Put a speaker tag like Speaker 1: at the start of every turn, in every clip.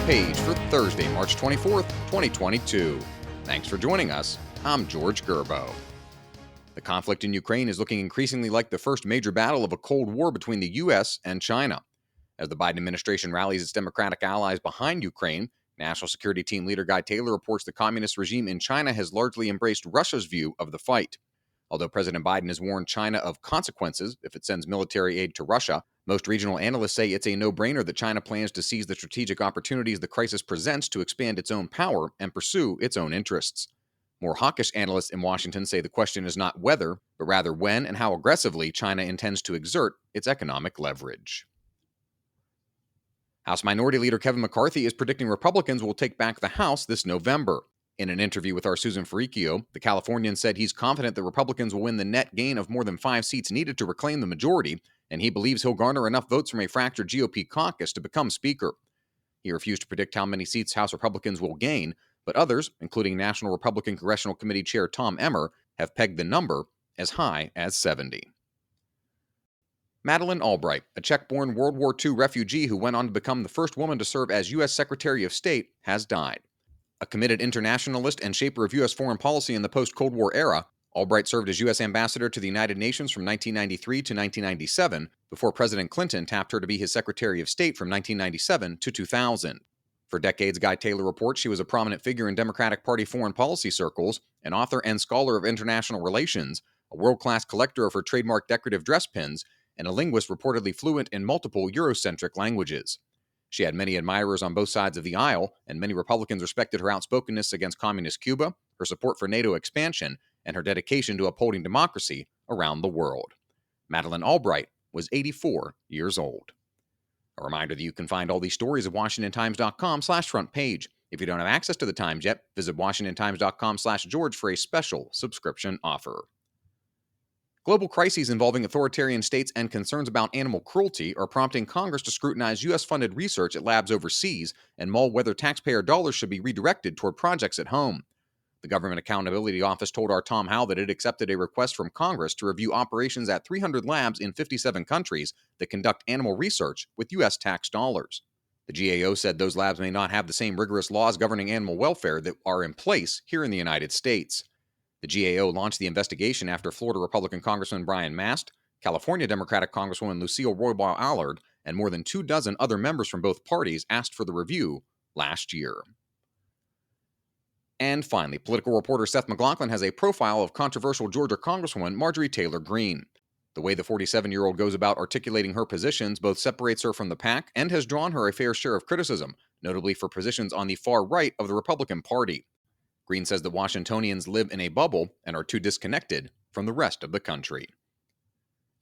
Speaker 1: Page for Thursday, March 24th, 2022. Thanks for joining us. I'm George Gerbo. The conflict in Ukraine is looking increasingly like the first major battle of a Cold War between the U.S. and China. As the Biden administration rallies its Democratic allies behind Ukraine, National Security Team leader Guy Taylor reports the communist regime in China has largely embraced Russia's view of the fight. Although President Biden has warned China of consequences if it sends military aid to Russia, most regional analysts say it's a no-brainer that China plans to seize the strategic opportunities the crisis presents to expand its own power and pursue its own interests. More hawkish analysts in Washington say the question is not whether, but rather when and how aggressively China intends to exert its economic leverage. House Minority Leader Kevin McCarthy is predicting Republicans will take back the House this November. In an interview with our Susan Ferricchio, the Californian said he's confident that Republicans will win the net gain of more than 5 seats needed to reclaim the majority, and he believes he'll garner enough votes from a fractured GOP caucus to become Speaker. He refused to predict how many seats House Republicans will gain, but others, including National Republican Congressional Committee Chair Tom Emmer, have pegged the number as high as 70. Madeleine Albright, a Czech-born World War II refugee who went on to become the first woman to serve as U.S. Secretary of State, has died. A committed internationalist and shaper of U.S. foreign policy in the post-Cold War era, Albright served as U.S. Ambassador to the United Nations from 1993 to 1997, before President Clinton tapped her to be his Secretary of State from 1997 to 2000. For decades, Guy Taylor reports she was a prominent figure in Democratic Party foreign policy circles, an author and scholar of international relations, a world-class collector of her trademark decorative dress pins, and a linguist reportedly fluent in multiple Eurocentric languages. She had many admirers on both sides of the aisle, and many Republicans respected her outspokenness against communist Cuba, her support for NATO expansion, and her dedication to upholding democracy around the world. Madeleine Albright was 84 years old. A reminder that you can find all these stories at WashingtonTimes.com/front page. If you don't have access to the Times yet, visit WashingtonTimes.com/George for a special subscription offer. Global crises involving authoritarian states and concerns about animal cruelty are prompting Congress to scrutinize U.S.-funded research at labs overseas and mull whether taxpayer dollars should be redirected toward projects at home. The Government Accountability Office told our Tom Howell that it accepted a request from Congress to review operations at 300 labs in 57 countries that conduct animal research with U.S. tax dollars. The GAO said those labs may not have the same rigorous laws governing animal welfare that are in place here in the United States. The GAO launched the investigation after Florida Republican Congressman Brian Mast, California Democratic Congresswoman Lucille Roybal Allard, and more than 24 other members from both parties asked for the review last year. And finally, political reporter Seth MacLachlan has a profile of controversial Georgia Congresswoman Marjorie Taylor Greene. The way the 47-year-old goes about articulating her positions both separates her from the pack and has drawn her a fair share of criticism, notably for positions on the far right of the Republican Party. Greene says that Washingtonians live in a bubble and are too disconnected from the rest of the country.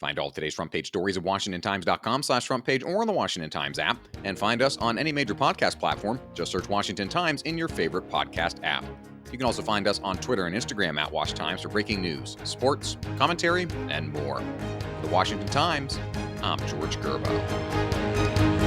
Speaker 1: Find all today's front page stories at WashingtonTimes.com/front page or on the Washington Times app, and find us on any major podcast platform. Just search Washington Times in your favorite podcast app. You can also find us on Twitter and Instagram at Wash Times for breaking news, sports, commentary, and more. For the Washington Times, I'm George Gerbo.